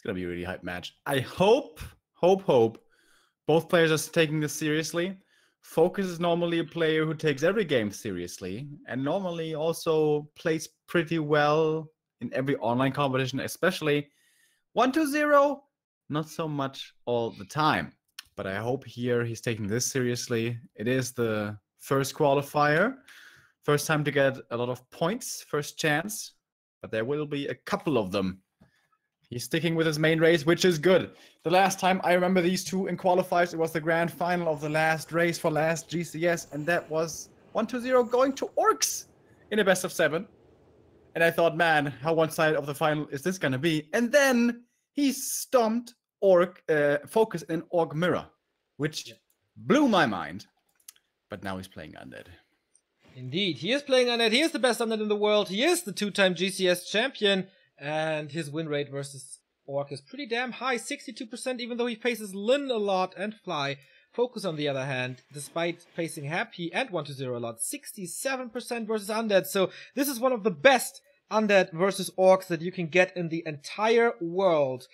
It's going to be a really hype match. I hope both players are taking this seriously. FoCuS is normally a player who takes every game seriously and normally also plays pretty well in every online competition, especially 1-0, not so much all the time. But I hope here he's taking this seriously. It is the first qualifier. First time to get a lot of points, first chance. But there will be a couple of them. He's sticking with his main race, which is good. The last time I remember these two in qualifiers, it was the grand final of the last race for last GCS, and that was 1-0 going to Orcs in a best of 7. And I thought, man, how one-sided of the final is this going to be? And then he stomped FoCuS in Orc Mirror, which blew my mind. But now he's playing Undead. Indeed, he is playing Undead. He is the best Undead in the world. He is the 2-time GCS champion. And his win rate versus Orc is pretty damn high, 62%, even though he faces Lin a lot and Fly. FoCuS, on the other hand, despite facing Happy and 1-0 a lot, 67% versus Undead. So this is one of the best Undead versus Orcs that you can get in the entire world.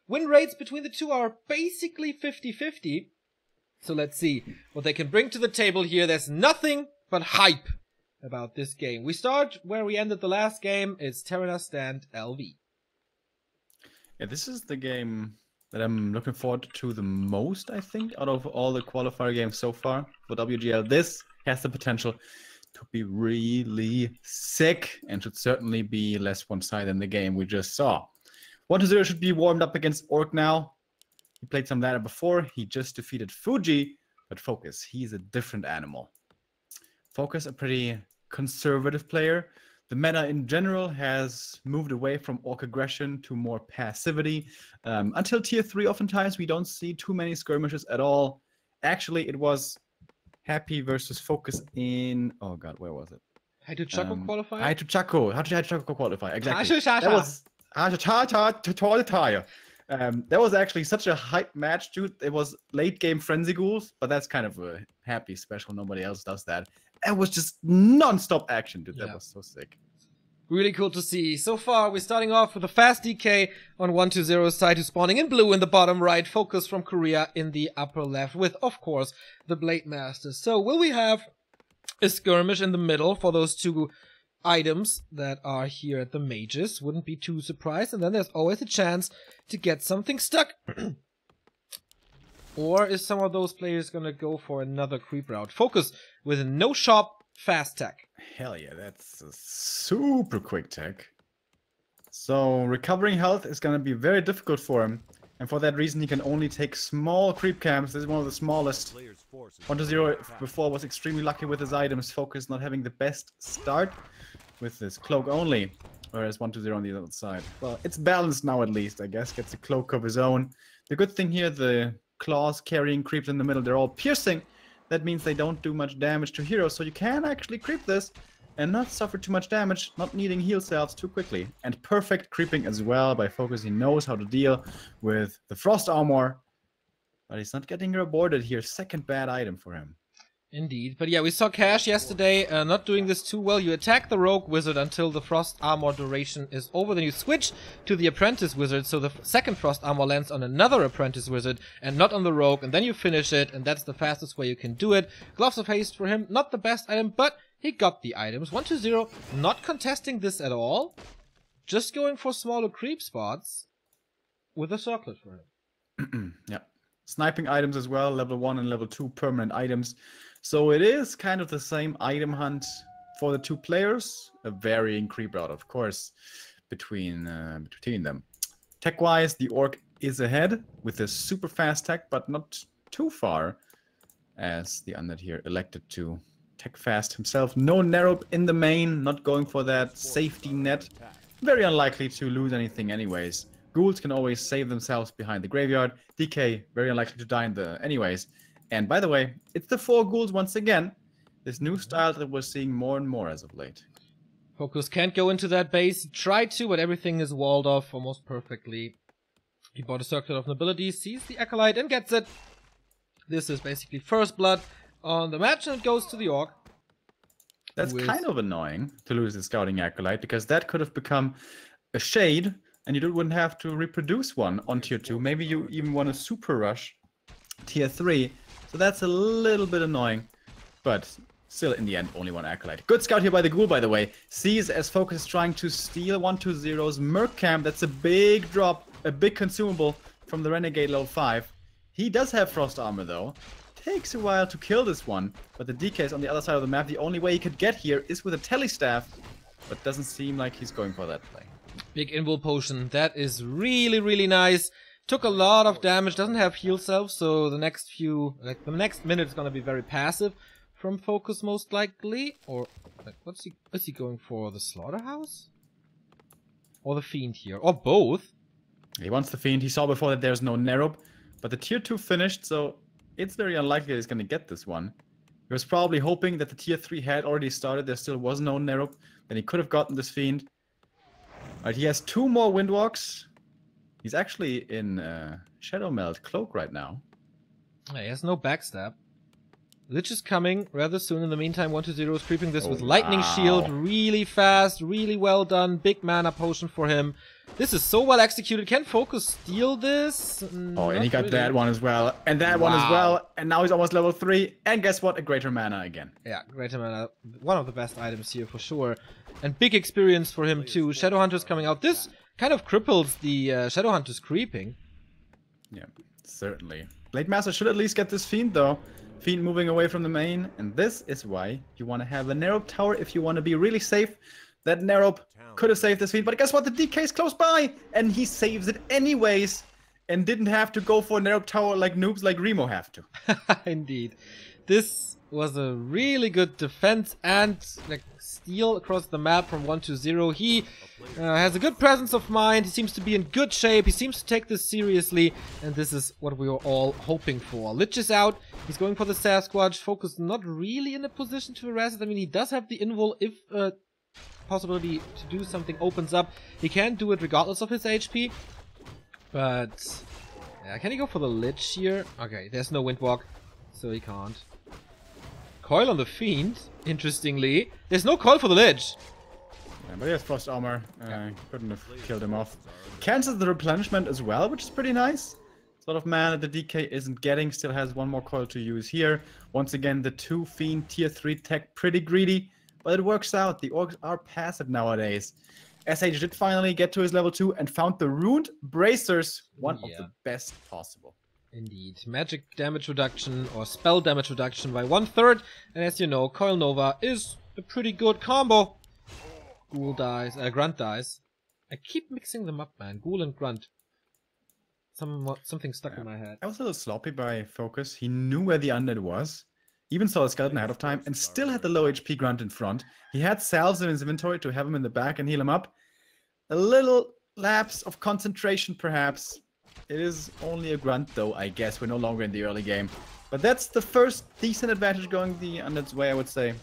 Win rates between the two are basically 50-50. So let's see what they can bring to the table here. There's nothing but hype about this game. We start where we ended the last game. It's Terrana Stand LV. Yeah, this is the game that I'm looking forward to the most, I think, out of all the qualifier games so far for WGL. This has the potential to be really sick and should certainly be less one-sided than the game we just saw. 1-0 should be warmed up against Orc now. He played some ladder before. He just defeated Fuji, but FoCuS, he's a different animal. FoCuS, a pretty conservative player. The meta in general has moved away from Orc aggression to more passivity. Until tier 3, oftentimes we don't see too many skirmishes at all. Actually, it was Happy versus FoCuS in... Oh god, where was it? Haituchaco qualify? Haituchaco qualify, exactly. That was... That was actually such a hype match, dude. It was late game Frenzy Ghouls, but that's kind of a Happy special. Nobody else does that. It was just non-stop action, dude. That was so sick. Really cool to see. So far, we're starting off with a fast DK on 1-0 side, who's spawning in blue in the bottom right, FoCuS from Korea in the upper left, with, of course, the Blade Masters. So will we have a skirmish in the middle for those two items that are here at the mages? Wouldn't be too surprised. And then there's always a chance to get something stuck. Or is some of those players gonna go for another creep route? FoCuS with a no shop fast tech. Hell yeah, that's a super quick tech. So recovering health is gonna be very difficult for him. And for that reason, he can only take small creep camps. This is one of the smallest. 1-0 before was extremely lucky with his items. FoCuS not having the best start with this cloak only. Whereas 1-0 on the other side. Well, it's balanced now at least, I guess. Gets a cloak of his own. The good thing here, the claws carrying creeps in the middle, they're all piercing. That means they don't do much damage to heroes. So you can actually creep this and not suffer too much damage, not needing heal cells too quickly. And perfect creeping as well by FoCuS. He knows how to deal with the frost armor. But he's not getting rewarded here. Second bad item for him. Indeed. But yeah, we saw Cash yesterday not doing this too well. You attack the Rogue Wizard until the Frost Armor duration is over. Then you switch to the Apprentice Wizard, so the second Frost Armor lands on another Apprentice Wizard and not on the Rogue. And then you finish it, and that's the fastest way you can do it. Gloves of Haste for him, not the best item, but he got the items. 1-0, not contesting this at all. Just going for smaller creep spots with a circlet for him. Yeah. Sniping items as well, level 1 and level 2 permanent items. So it is kind of the same item hunt for the two players. A varying creep route, of course, between them. Tech-wise, the Orc is ahead with a super fast tech, but not too far, as the Undead here elected to tech fast himself. No narrow in the main, not going for that safety net. Very unlikely to lose anything anyways. Ghouls can always save themselves behind the graveyard. DK, very unlikely to die in the anyways. And by the way, it's the 4 ghouls once again. This new style that we're seeing more and more as of late. FoCuS can't go into that base. He tried to, but everything is walled off almost perfectly. He bought a Circlet of Nobility, sees the Acolyte, and gets it. This is basically first blood on the match, and it goes to the Orc. That's kind of annoying to lose the Scouting Acolyte, because that could have become a Shade, and you wouldn't have to reproduce one on tier 2. Maybe you even want to super rush tier 3. So that's a little bit annoying. But still, in the end, only one Acolyte. Good scout here by the Ghoul, by the way. Sees as FoCuS is trying to steal 120's Merc Camp. That's a big drop, a big consumable from the Renegade level 5. He does have Frost Armor, though. Takes a while to kill this one, but the DK is on the other side of the map. The only way he could get here is with a Telestaff, but doesn't seem like he's going for that play. Big invul potion. That is really, really nice. Took a lot of damage. Doesn't have heal self, so the next few, like the next minute is gonna be very passive from FoCuS most likely. Or like, what's he going for? The Slaughterhouse? Or the Fiend here? Or both? He wants the Fiend. He saw before that there's no Nerup, but the tier 2 finished, so it's very unlikely that he's gonna get this one. He was probably hoping that the tier 3 had already started. There still was no Nerup. Then he could have gotten this Fiend. Alright, he has 2 more Windwalks. He's actually in Shadow Melt Cloak right now. Yeah, he has no backstab. Lich is coming rather soon. In the meantime, 120 is creeping this with wow. Lightning Shield really fast, really well done. Big mana potion for him. This is so well executed. Can FoCuS steal this? Oh, and he got that one as well. And that one as well. And now he's almost level 3. And guess what? A greater mana again. Yeah, greater mana. One of the best items here for sure. And big experience for him too. Shadowhunters coming out. This kind of cripples the Shadowhunters creeping. Yeah, certainly. Blade Master should at least get this Fiend though. Fiend moving away from the main. And this is why you want to have a Nerup tower if you want to be really safe. That Nerup could have saved this Fiend, but guess what? The DK is close by, and he saves it anyways, and didn't have to go for a Nerup tower like noobs like Remo have to. Indeed. This was a really good defense and like steal across the map from 120. He has a good presence of mind. He seems to be in good shape. He seems to take this seriously, and this is what we were all hoping for. Lich is out. He's going for the Sasquatch. FoCuS not really in a position to harass it. I mean, he does have the invul if possibility to do something opens up. He can do it regardless of his HP. But yeah, can he go for the Lich here? Okay, there's no Windwalk, so he can't. Coil on the Fiend, interestingly. There's no coil for the Lich. Yeah, but he has Frost Armor. Couldn't have killed him off. Cancels the replenishment as well, which is pretty nice. Sort of mana the DK isn't getting. Still has one more coil to use here. Once again, the 2 Fiend tier 3 tech pretty greedy. But it works out. The orcs are passive nowadays. SH did finally get to his level 2 and found the Ruined Bracers. One of the best possible. Indeed. Magic damage reduction or spell damage reduction by 1/3. And as you know, Coil Nova is a pretty good combo. Ghoul dies. Grunt dies. I keep mixing them up, man. Ghoul and Grunt. Something stuck in my head. That was a little sloppy by FoCuS. He knew where the undead was. Even saw the skeleton ahead of time and still had the low HP Grunt in front. He had salves in his inventory to have him in the back and heal him up. A little lapse of concentration perhaps. It is only a Grunt though, I guess. We're no longer in the early game. But that's the first decent advantage going the undead's way, I would say.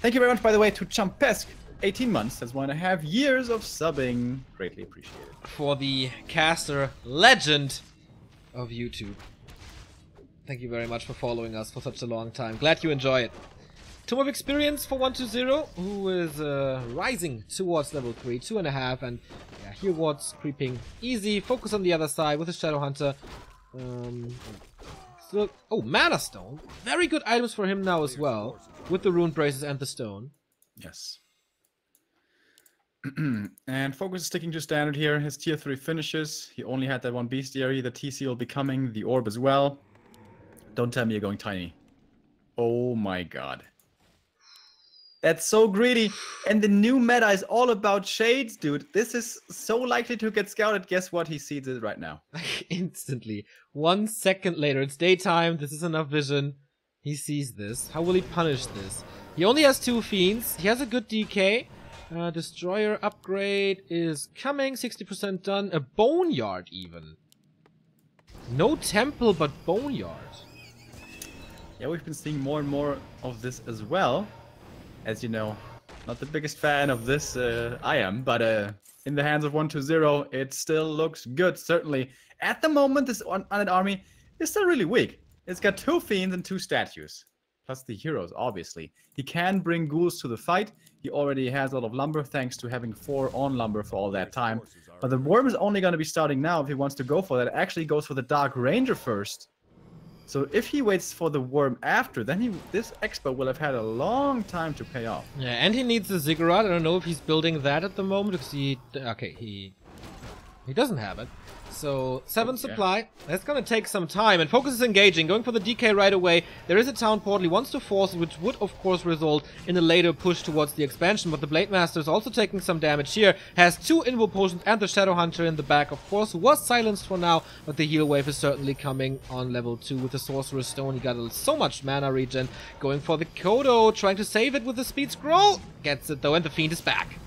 Thank you very much, by the way, to Champesk. 18 months, that's 1.5 years of subbing. Greatly appreciated. For the caster legend of YouTube. Thank you very much for following us for such a long time. Glad you enjoy it. Tomb of Experience for 120, who is rising towards level 3, 2.5, and yeah, here Ward's creeping easy. FoCuS on the other side with the Shadowhunter. Oh, Mana Stone. Very good items for him now as well, with the Rune Braces and the Stone. Yes. And FoCuS is sticking to standard here. His tier 3 finishes. He only had that one bestiary. The TC will be coming, the orb as well. Don't tell me you're going tiny. Oh my god. That's so greedy. And the new meta is all about shades, dude. This is so likely to get scouted. Guess what? He sees it right now. Instantly. 1 second later. It's daytime. This is enough vision. He sees this. How will he punish this? He only has 2 Fiends. He has a good DK. Destroyer upgrade is coming. 60% done. A Boneyard even. No Temple, but Boneyard. Yeah, we've been seeing more and more of this as well. As you know, not the biggest fan of this, I am, but in the hands of 120, it still looks good, certainly. At the moment, this undead army is still really weak. It's got 2 Fiends and 2 statues, plus the heroes, obviously. He can bring ghouls to the fight. He already has a lot of lumber, thanks to having 4 on lumber for all that time. But the Worm is only going to be starting now if he wants to go for that. It actually goes for the Dark Ranger first. So if he waits for the Worm after, then this Expo will have had a long time to pay off. Yeah, and he needs the Ziggurat. I don't know if he's building that at the moment because he doesn't have it. So 7 supply. That's gonna take some time. And FoCuS is engaging, going for the DK right away. There is a town portal. He wants to force it, which would of course result in a later push towards the expansion. But the Blade Master is also taking some damage here. Has 2 Invo Potions and the Shadow Hunter in the back, of course, who was silenced for now. But the heal wave is certainly coming on level 2 with the Sorcerer's Stone. He got so much mana regen. Going for the Kodo, trying to save it with the Speed Scroll. Gets it though, and the Fiend is back.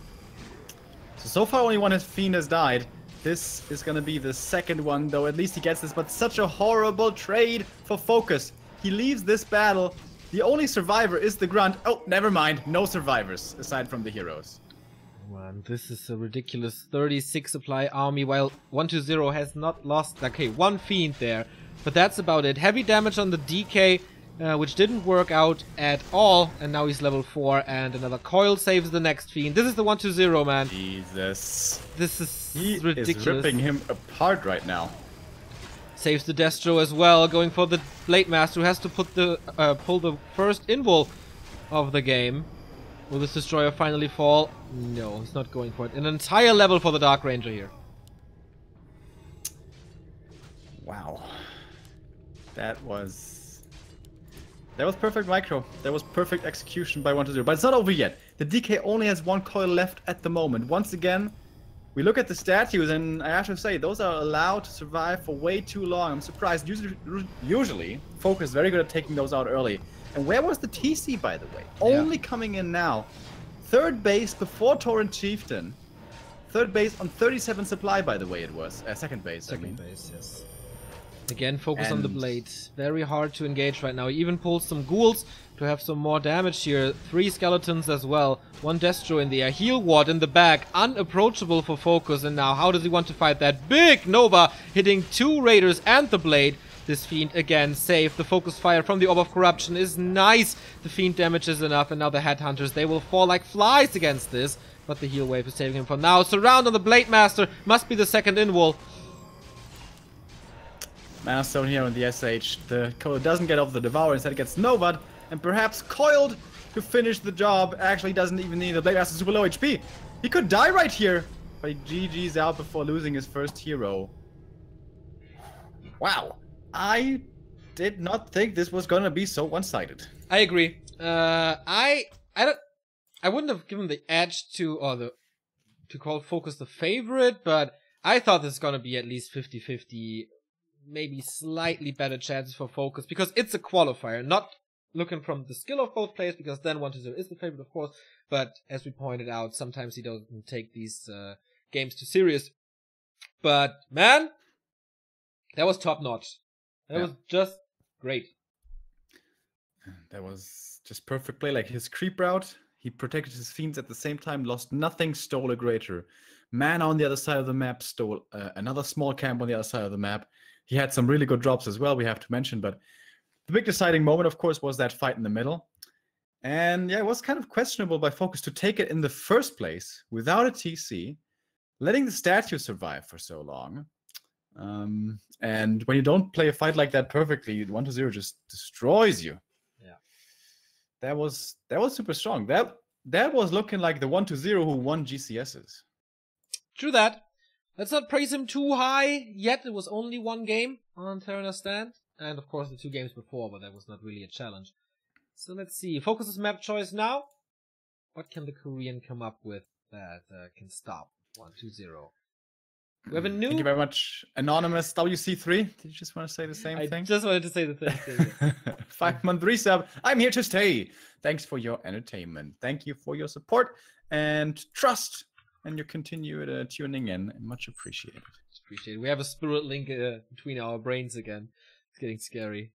So far only one Fiend has died. This is gonna be the second one, though at least he gets this, but such a horrible trade for FoCuS. He leaves this battle. The only survivor is the Grunt. Oh, never mind. No survivors, aside from the heroes. Man, this is a ridiculous 36 supply army, while 120 has not lost, okay, 1 Fiend there. But that's about it. Heavy damage on the DK, which didn't work out at all, and now he's level 4, and another coil saves the next Fiend. This is the 120, man. Jesus. This is He ridiculous. is ripping him apart right now. Saves the Destro as well, going for the Blade Master, who has to put the pull the first invul of the game. Will this Destroyer finally fall? No, he's not going for it. An entire level for the Dark Ranger here. Wow. That was perfect micro. That was perfect execution by 120. But it's not over yet. The DK only has 1 coil left at the moment. Once again, we look at the statues, and I have to say, those are allowed to survive for way too long. I'm surprised. Usually FoCuS is very good at taking those out early. And where was the TC, by the way? Yeah. Only coming in now. 3rd base before Torrent Chieftain. 3rd base on 37 supply, by the way, it was. 2nd base, Second base, yes. Again, focus on the blade. Very hard to engage right now. He even pulls some ghouls to have some more damage here. 3 skeletons as well. 1 Destro in the air. Heal ward in the back. Unapproachable for FoCuS. And now, how does he want to fight that? Big Nova hitting 2 Raiders and the blade. This Fiend again saved. The FoCuS fire from the Orb of Corruption is nice. The Fiend damage is enough. And now the Headhunters, they will fall like flies against this. But the heal wave is saving him for now. Surround on the Blade Master. Must be the second invul. Mana Stone here on the SH. The Kodo doesn't get off the Devourer, instead it gets Nova'd, and perhaps coiled to finish the job. Actually doesn't even need the Blade Master super low HP. He could die right here, but he GG's out before losing his first hero. Wow. I did not think this was gonna be so one-sided. I agree. I wouldn't have given the edge to call FoCuS the favorite, but I thought this was gonna be at least 50-50. Maybe slightly better chances for FoCuS because it's a qualifier, not looking from the skill of both players, because then 120 is the favorite, of course, but as we pointed out, sometimes he doesn't take these games too serious. But man, that was top notch. That was just great. That was just perfect play. Like his creep route, he protected his fiends at the same time, lost nothing, stole a greater. Mana on the other side of the map, stole another small camp on the other side of the map. He had some really good drops as well, we have to mention, but the big deciding moment, of course, was that fight in the middle. And yeah, it was kind of questionable by FoCuS to take it in the first place without a TC, letting the statue survive for so long. And when you don't play a fight like that perfectly, 120 just destroys you. Yeah. That was super strong. That was looking like the 120 who won GCSs. True that. Let's not praise him too high yet. It was only 1 game on Terra's stand. And of course the 2 games before, but that was not really a challenge. So let's see. FoCuS's map choice now. What can the Korean come up with that can stop 120? We have a new... Thank you very much, Anonymous WC3. Did you just want to say the same thing? I just wanted to say the same thing. 5-month resub. I'm here to stay. Thanks for your entertainment. Thank you for your support and trust and your continued tuning in. Much appreciated. We have a spirit link between our brains again. It's getting scary.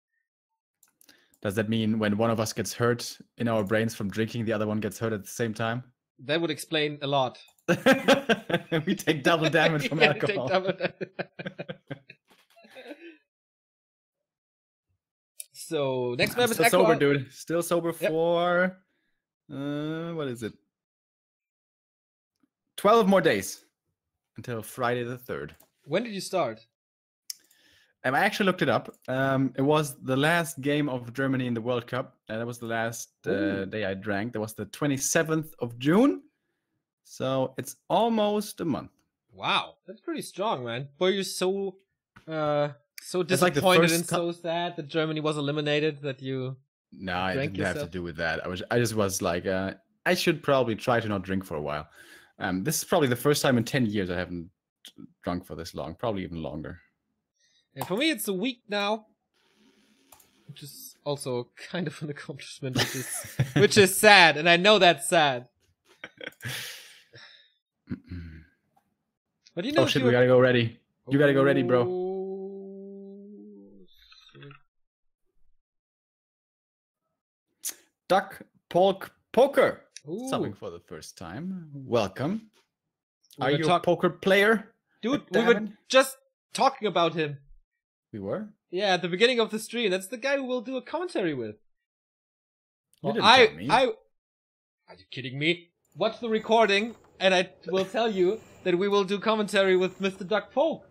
Does that mean when one of us gets hurt in our brains from drinking, the other one gets hurt at the same time? That would explain a lot. We take double damage from alcohol. So next map is still sober, dude. Still sober for what is it? 12 more days. until Friday the 3rd. When did you start? I actually looked it up. It was the last game of Germany in the World Cup. That was the last day I drank. That was the 27th of June. So it's almost a month. Wow, that's pretty strong, man. Boy, you're so disappointed like and so sad that Germany was eliminated that you. No, I didn't yourself. have to do with that. I just was like, I should probably try to not drink for a while. This is probably the first time in 10 years I haven't drunk for this long. Probably even longer. And for me, it's a week now, which is also kind of an accomplishment, which is sad, and I know that's sad. But you know, oh shit, we gotta go ready. You gotta go ready, bro. Duck Polk Poker. Ooh. Something for the first time. Welcome. Are We're you a poker player? Dude, we were just talking about him. We were? Yeah, at the beginning of the stream. That's the guy who we'll do a commentary with. You didn't tell me. Are you kidding me? Watch the recording, and I will tell you that we will do commentary with Mr. Duck Polk.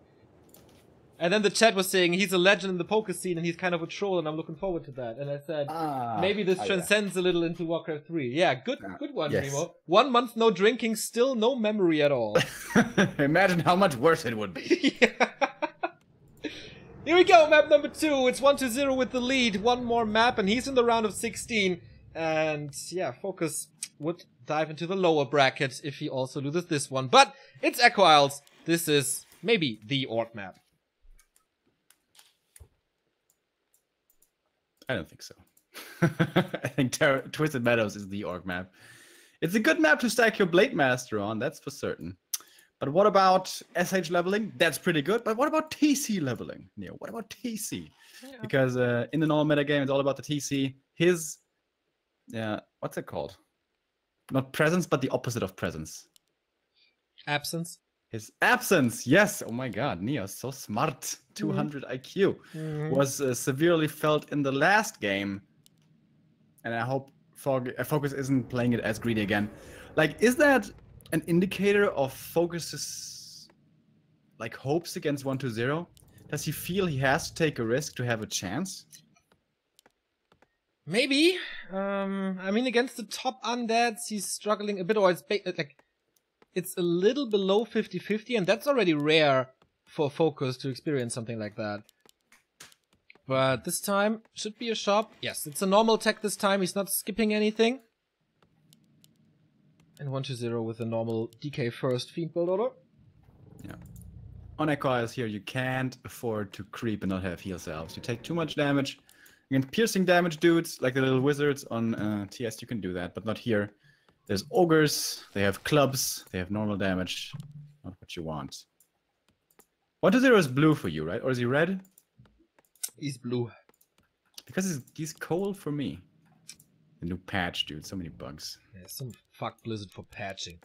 And then the chat was saying he's a legend in the poker scene, and he's kind of a troll, and I'm looking forward to that. And I said, maybe this transcends a little into Warcraft 3. Yeah, good one, yes. Remo. 1 month no drinking, still no memory at all. Imagine how much worse it would be. Yeah. Here we go, map number 2. It's 1-0 with the lead. One more map, and he's in the round of 16. And yeah, FoCuS would dive into the lower bracket if he also loses this one. But it's Echo Isles. This is maybe the Orc map. I don't think so. I think Twisted Meadows is the Orc map. It's a good map to stack your Blade Master on, that's for certain. But what about SH leveling? That's pretty good. But what about TC leveling? Neo, what about TC? Yeah. Because in the normal metagame, it's all about the TC. His, what's it called? Not presence, but the opposite of presence. Absence. His absence, yes. Oh my god, Neo, so smart. 200 IQ. Was severely felt in the last game. And I hope FoCuS isn't playing it as greedy again. Like, is that an indicator of FoCus's like hopes against 1-0? Does he feel he has to take a risk to have a chance? Maybe. I mean, against the top undeads, he's struggling a bit, or it's a little below 50-50, and that's already rare for FoCuS to experience something like that. But this time, should be a shop. Yes, it's a normal tech this time. He's not skipping anything. And 1-0 with a normal DK first Fiend build order. Yeah. On Echo Isles here, you can't afford to creep and not have heal salves. You take too much damage. Against piercing damage dudes, like the little wizards on TS, you can do that, but not here. There's ogres, they have clubs, they have normal damage. Not what you want. 1-0 is blue for you, right? Or is he red? He's blue. Because he's cold for me. The new patch, dude. So many bugs. Yeah, some fuck Blizzard for patching.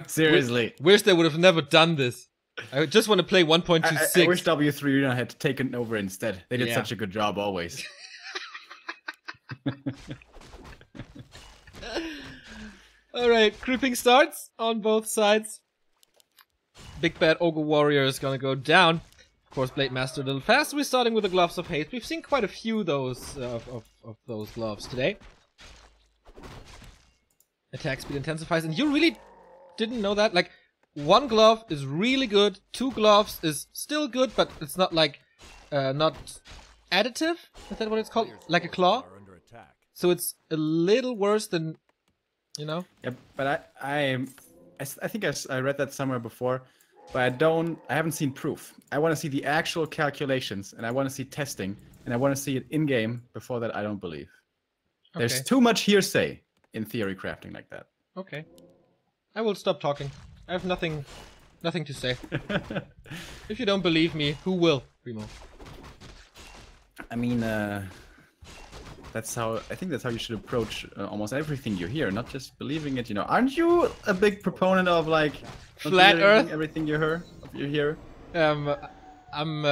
Seriously. Wish they would have never done this. I just want to play 1.26. I wish W3 had taken over instead. They did such a good job always. Alright, creeping starts on both sides. Big bad Ogre Warrior is gonna go down. Of course, Blade Master a little fast. We're starting with the Gloves of Haste. We've seen quite a few of those gloves today. Attack speed intensifies, and you really didn't know that? Like, one glove is really good, 2 gloves is still good, but it's not like, not additive? Is that what it's called? Like a claw? So it's a little worse than, you know? Yeah, but I think I read that somewhere before, but I haven't seen proof. I want to see the actual calculations, and I want to see testing, and I want to see it in-game. Before that, I don't believe. Okay. There's too much hearsay in theory crafting like that. Okay. I will stop talking. I have nothing to say. If you don't believe me, who will, Remo? I mean, I think that's how you should approach almost everything you hear, not just believing it, you know. Aren't you a big proponent of, like, Flat Earth? Everything you hear? I'm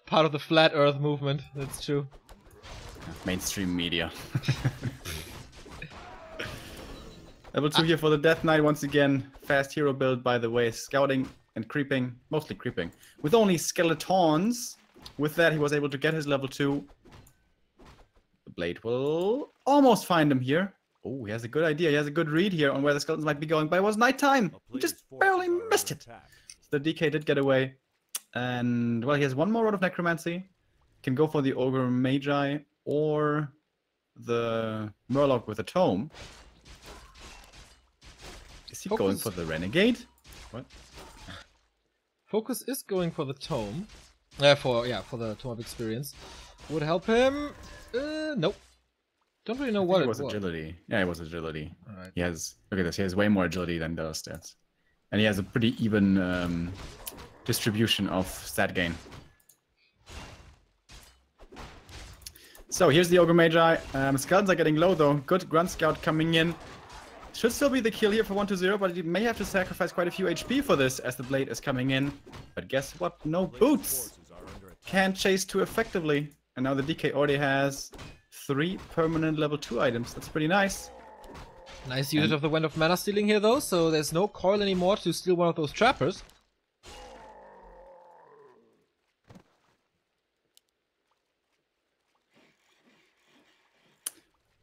part of the Flat Earth movement, that's true. Mainstream media. Level 2 here for the Death Knight once again. Fast hero build, by the way. Scouting and creeping. Mostly creeping. With only skeletons. With that, he was able to get his level 2. The blade will almost find him here. Oh, he has a good idea. He has a good read here on where the skeletons might be going. But it was nighttime. He just barely missed it. So the DK did get away. And, well, he has one more Rod of Necromancy. Can go for the Ogre Magi or the Murloc with a Tome. Is he going for the Renegade? What? FoCuS is going for the Tome. For the Tome of Experience. Would help him. Nope. Don't really know what it was. It was agility. Yeah, it was agility. Alright. He has, look at this, he has way more agility than the other stats. And he has a pretty even distribution of stat gain. So here's the Ogre Magi. Skeletons are getting low though. Good Grunt Scout coming in. Should still be the kill here for 1-0, but he may have to sacrifice quite a few HP for this as the blade is coming in. But guess what? No boots! Can't chase too effectively. And now the DK already has 3 permanent level 2 items. That's pretty nice. Nice usage of the Wind of Mana stealing here though, so there's no coil anymore to steal one of those trappers.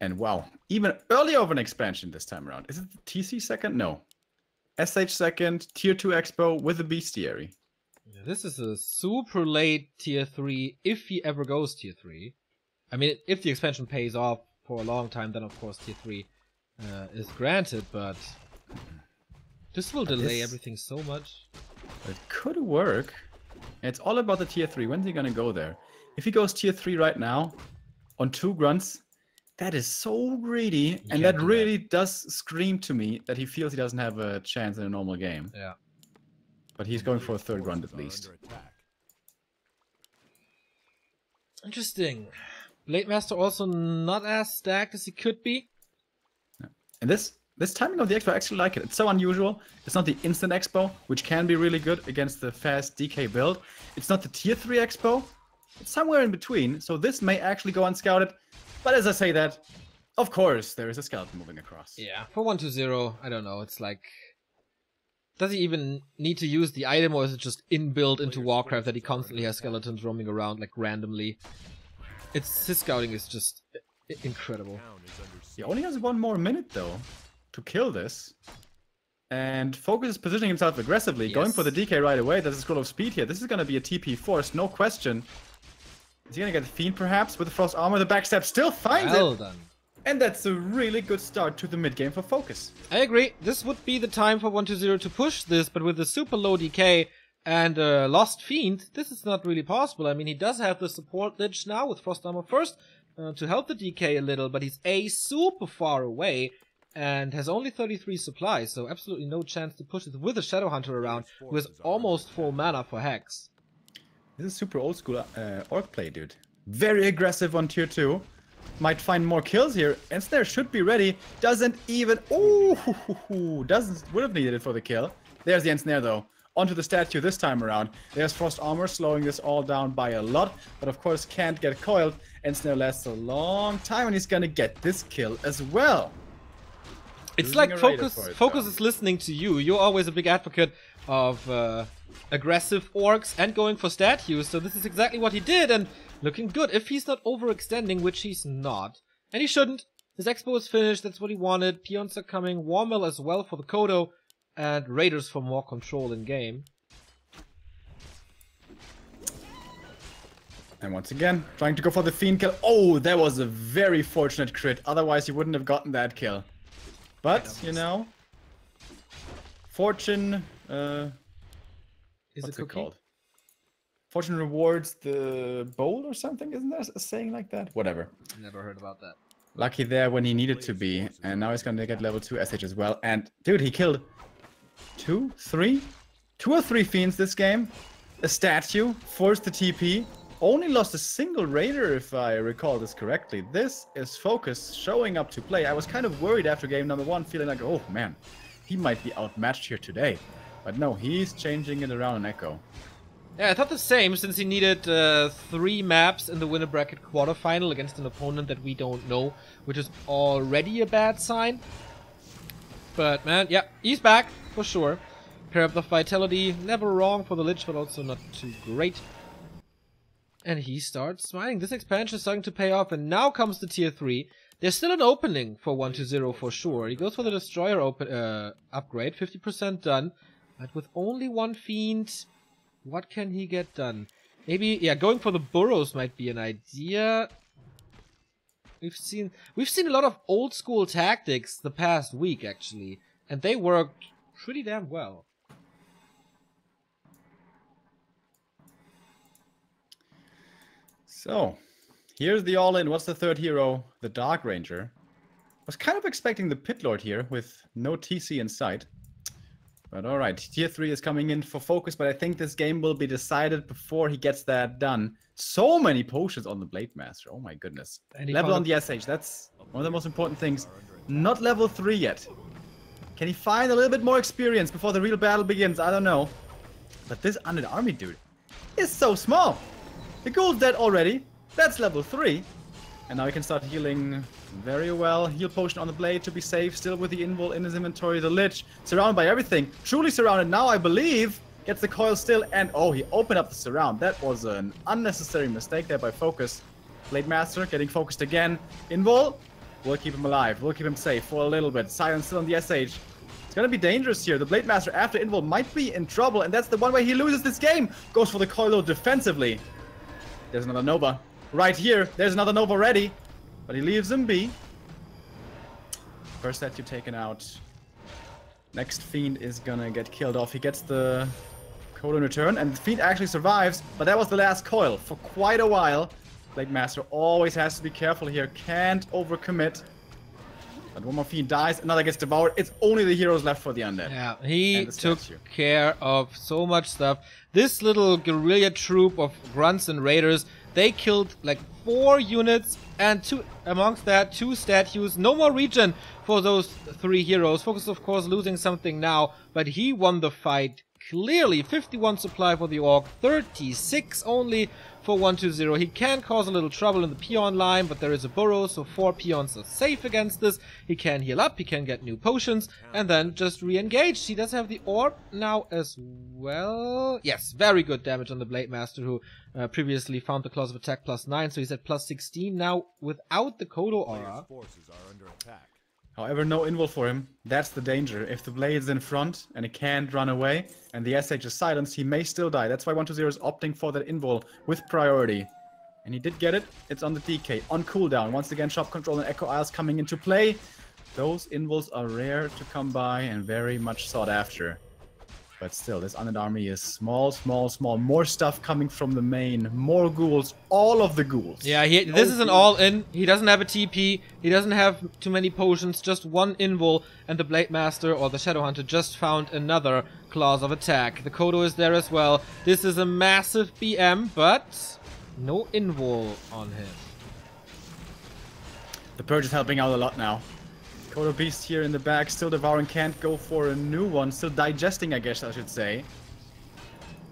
And wow, even earlier of an expansion this time around. Is it the TC second? No. SH second, tier 2 expo with a bestiary. Yeah, this is a super late tier 3, if he ever goes tier 3. I mean, if the expansion pays off for a long time, then of course tier 3 is granted, but this will delay everything so much. It could work. It's all about the tier 3. When's he gonna go there? If he goes tier 3 right now, on 2 grunts, that is so greedy, and that really does scream to me that he feels he doesn't have a chance in a normal game. Yeah. But he's going for a 3rd grunt at least. Interesting. Blade Master also not as stacked as he could be. And this timing of the expo, I actually like it. It's so unusual. It's not the instant expo, which can be really good against the fast DK build. It's not the tier 3 expo. It's somewhere in between, so this may actually go unscouted. But as I say that, of course, there is a skeleton moving across. Yeah, for 1-0, I don't know. It's like, does he even need to use the item, or is it just inbuilt into Warcraft that he constantly has skeletons roaming around like randomly? His scouting is just incredible. He only has 1 more minute though to kill this. And FoCuS is positioning himself aggressively, going for the DK right away. There's a scroll of speed here. This is gonna be a TP force, no question. Is he gonna get the Fiend perhaps with the Frost Armor? The backstab still finds it! Well done. And that's a really good start to the mid-game for FoCuS. I agree. This would be the time for 1-0 to push this, but with the super low DK and Lost Fiend, this is not really possible. I mean, he does have the support lich now with Frost Armor first to help the DK a little, but he's super far away and has only 33 supplies, so absolutely no chance to push it with a Shadow Hunter around who has almost full mana for Hex. This is super old school orc play, dude. Very aggressive on tier 2. Might find more kills here. Ensnare should be ready. Doesn't even... Ooh! Would have needed it for the kill. There's the Ensnare though. Onto the statue this time around. There's Frost Armor slowing this all down by a lot. But of course can't get coiled. Ensnare lasts a long time and he's gonna get this kill as well. It's like FoCuS is listening to you. You're always a big advocate of aggressive orcs and going for statues, so this is exactly what he did, and looking good if he's not overextending, which he's not. And he shouldn't. His expo is finished, that's what he wanted. Peons are coming, Warmill as well for the Kodo, and Raiders for more control in game. And once again, trying to go for the Fiend kill. Oh, that was a very fortunate crit, otherwise he wouldn't have gotten that kill. But, you know, fortune, what's it called? Fortune rewards the bold or something, isn't there a saying like that? Whatever. Never heard about that. Lucky there when he needed to be, and now he's gonna get level 2 SH as well. And, dude, he killed 2 or 3 fiends this game. A statue, forced the TP. Only lost a single raider, if I recall this correctly. This is FoCuS showing up to play. I was kind of worried after game number 1, feeling like, oh man, he might be outmatched here today. But no, he's changing it around in Echo. Yeah, I thought the same, since he needed 3 maps in the winner bracket quarterfinal against an opponent that we don't know, which is already a bad sign. But man, yeah, he's back for sure. Pair up the vitality, never wrong for the Lich, but also not too great. And he starts smiling. This expansion is starting to pay off, and now comes the tier 3. There's still an opening for 120 for sure. He goes for the Destroyer upgrade, 50% done. But with only one Fiend, what can he get done? Maybe, yeah, going for the burrows might be an idea. We've seen a lot of old school tactics the past week, actually. And they worked pretty damn well. So, here's the all-in. What's the third hero? The Dark Ranger. Was kind of expecting the Pit Lord here with no TC in sight. But alright, tier 3 is coming in for FoCuS, but I think this game will be decided before he gets that done. So many potions on the Blade Master. Oh my goodness. Level on the SH. That's one of the most important things. Not level 3 yet. Can he find a little bit more experience before the real battle begins? I don't know. But this undead army dude is so small. The ghoul's dead already. That's level 3. And now he can start healing very well. Heal potion on the blade to be safe. Still with the invul in his inventory. The Lich surrounded by everything. Truly surrounded now, I believe. Gets the coil still. And oh, he opened up the surround. That was an unnecessary mistake there by FoCuS. Blade Master getting focused again. Invul. We'll keep him alive. We'll keep him safe for a little bit. Silence still on the SH. It's gonna be dangerous here. The Blade Master after invul might be in trouble. And that's the one way he loses this game. Goes for the coil defensively. There's another Nova. Right here, there's another Nova ready. But he leaves him be. First statue taken out. Next Fiend is gonna get killed off. He gets the coil in return, and the Fiend actually survives. But that was the last coil for quite a while. Blade Master always has to be careful here. Can't overcommit. But one more Fiend dies, another gets devoured. It's only the heroes left for the undead. Yeah, he took care of so much stuff. This little guerrilla troop of grunts and raiders, they killed like 4 units, and amongst that 2 statues. No more regen for those 3 heroes. FoCuS, of course, losing something now, but he won the fight clearly. 51 supply for the Orc, 36 only for 120. He can cause a little trouble in the peon line, but there is a burrow, so 4 peons are safe against this. He can heal up, he can get new potions, and then just re-engage. He does have the orb now as well. Yes, very good damage on the Blade Master, who previously found the clause of attack +9, so he's at +16 now without the Kodo aura. However, no invul for him. That's the danger. If the blade's in front and it can't run away and the SH is silenced, he may still die. That's why 120 is opting for that invul with priority. And he did get it. It's on the DK, on cooldown. Once again, shop control and Echo Isles coming into play. Those invuls are rare to come by and very much sought after. But still, this undead army is small, small, small. More stuff coming from the main. More ghouls. All of the ghouls. Yeah, this is an all-in. He doesn't have a TP. He doesn't have too many potions. Just one invul. And the Blade Master or the Shadow Hunter just found another clause of attack. The Kodo is there as well. This is a massive BM, but no invul on him. The Purge is helping out a lot now. Kodo Beast here in the back, still devouring, can't go for a new one, still digesting, I guess I should say.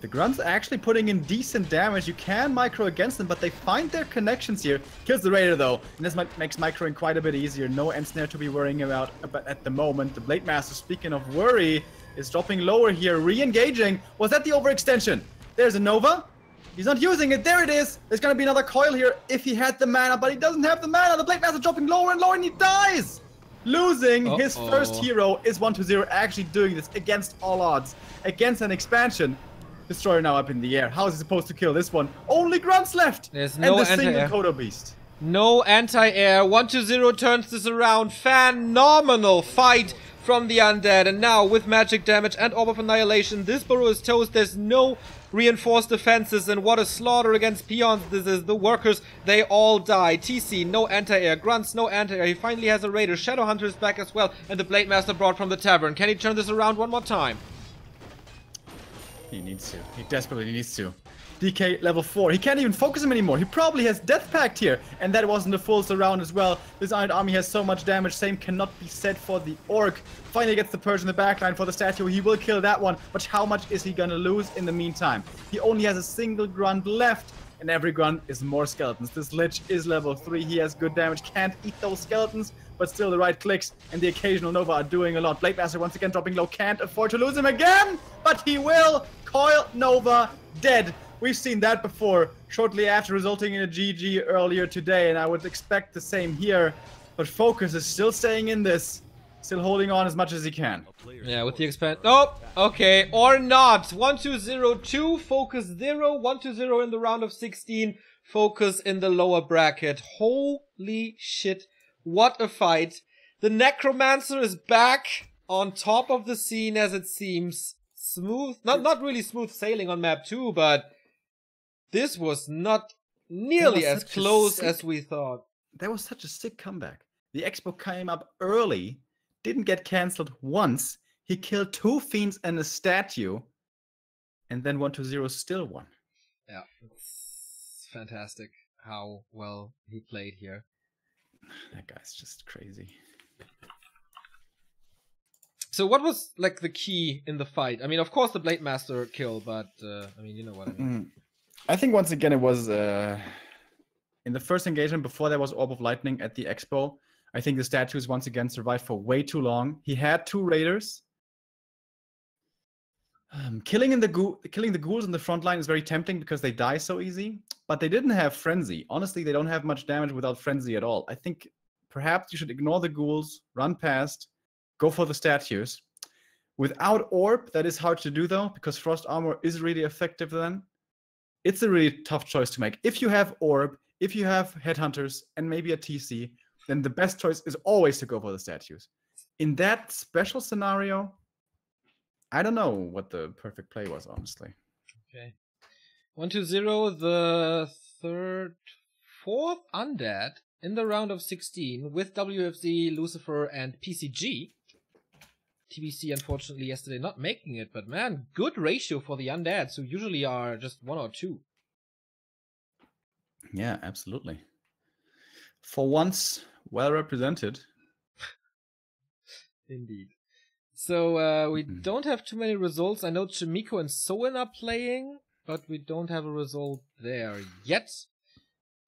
The Grunts actually putting in decent damage. You can micro against them, but they find their connections here. Kills the Raider though, and this makes microing quite a bit easier. No end snare to be worrying about at the moment. The Blade Master, speaking of worry, is dropping lower here, re-engaging. Was that the overextension? There's a Nova. He's not using it. There it is. There's gonna be another coil here if he had the mana, but he doesn't have the mana. The Blade Master dropping lower and lower, and he dies. Losing his first hero is 120, actually doing this against all odds. Against an expansion. Destroyer now up in the air. How is he supposed to kill this one? Only grunts left! There's no single Kodo Beast. No anti-air. 120 turns this around. Phenomenal fight from the undead. And now with magic damage and Orb of Annihilation, this burrow is toast. There's no reinforced defenses, and what a slaughter against peons this is. The workers, they all die. TC, no anti-air. Grunts, no anti-air. He finally has a Raider. Shadow Hunter is back as well, and the Blade Master brought from the tavern. Can he turn this around one more time? He needs to. He desperately needs to. DK level 4. He can't even focus him anymore. He probably has Death Pact here, and that wasn't a full surround as well. This Iron Army has so much damage. Same cannot be said for the Orc. Finally gets the Purge in the backline for the statue. He will kill that one, but how much is he gonna lose in the meantime? He only has a single grunt left, and every grunt is more skeletons. This Lich is level 3. He has good damage. Can't eat those skeletons, but still the right clicks and the occasional Nova are doing a lot. Blademaster once again dropping low, can't afford to lose him again, but he will. Coil Nova dead. We've seen that before, shortly after resulting in a GG earlier today, and I would expect the same here. But FoCuS is still staying in this, still holding on as much as he can. Yeah, with the expand. Oh, okay, or not. 1-2-0, 2, FoCuS 0, 1-2-0 in the round of 16. FoCuS in the lower bracket. Holy shit, what a fight. The Necromancer is back on top of the scene, as it seems. Smooth, not really smooth sailing on map 2, but this was not nearly as close as we thought. That was such a sick comeback. The Expo came up early, didn't get cancelled once. He killed 2 fiends and a statue, and then 1-2-0 still won. Yeah, it's fantastic how well he played here. That guy's just crazy. So what was like the key in the fight? I mean, of course the Blademaster kill, but I mean, you know what I mean. I think once again it was in the first engagement before there was Orb of Lightning at the Expo. I think the statues once again survived for way too long. He had 2 raiders. Killing the ghouls in the front line is very tempting because they die so easy, but they didn't have Frenzy. Honestly, they don't have much damage without Frenzy at all. I think perhaps you should ignore the ghouls, run past, go for the statues. Without Orb, that is hard to do though, because Frost Armor is really effective then. It's a really tough choice to make. If you have Orb, if you have Headhunters, and maybe a TC, then the best choice is always to go for the statues. In that special scenario, I don't know what the perfect play was, honestly. Okay. 1-2-0, the 4th Undead in the round of 16 with WFZ, Lucifer, and PCG. TBC, unfortunately, yesterday not making it, but man, good ratio for the Undeads, who usually are just 1 or 2. Yeah, absolutely. For once, well represented. Indeed. So we don't have too many results. I know Chimiko and Soen are playing, but we don't have a result there yet.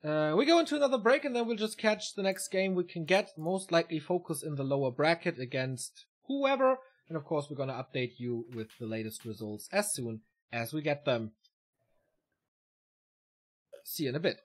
We go into another break and then we'll just catch the next game we can get. Most likely FoCuS in the lower bracket against whoever. And of course we're going to update you with the latest results as soon as we get them. See you in a bit.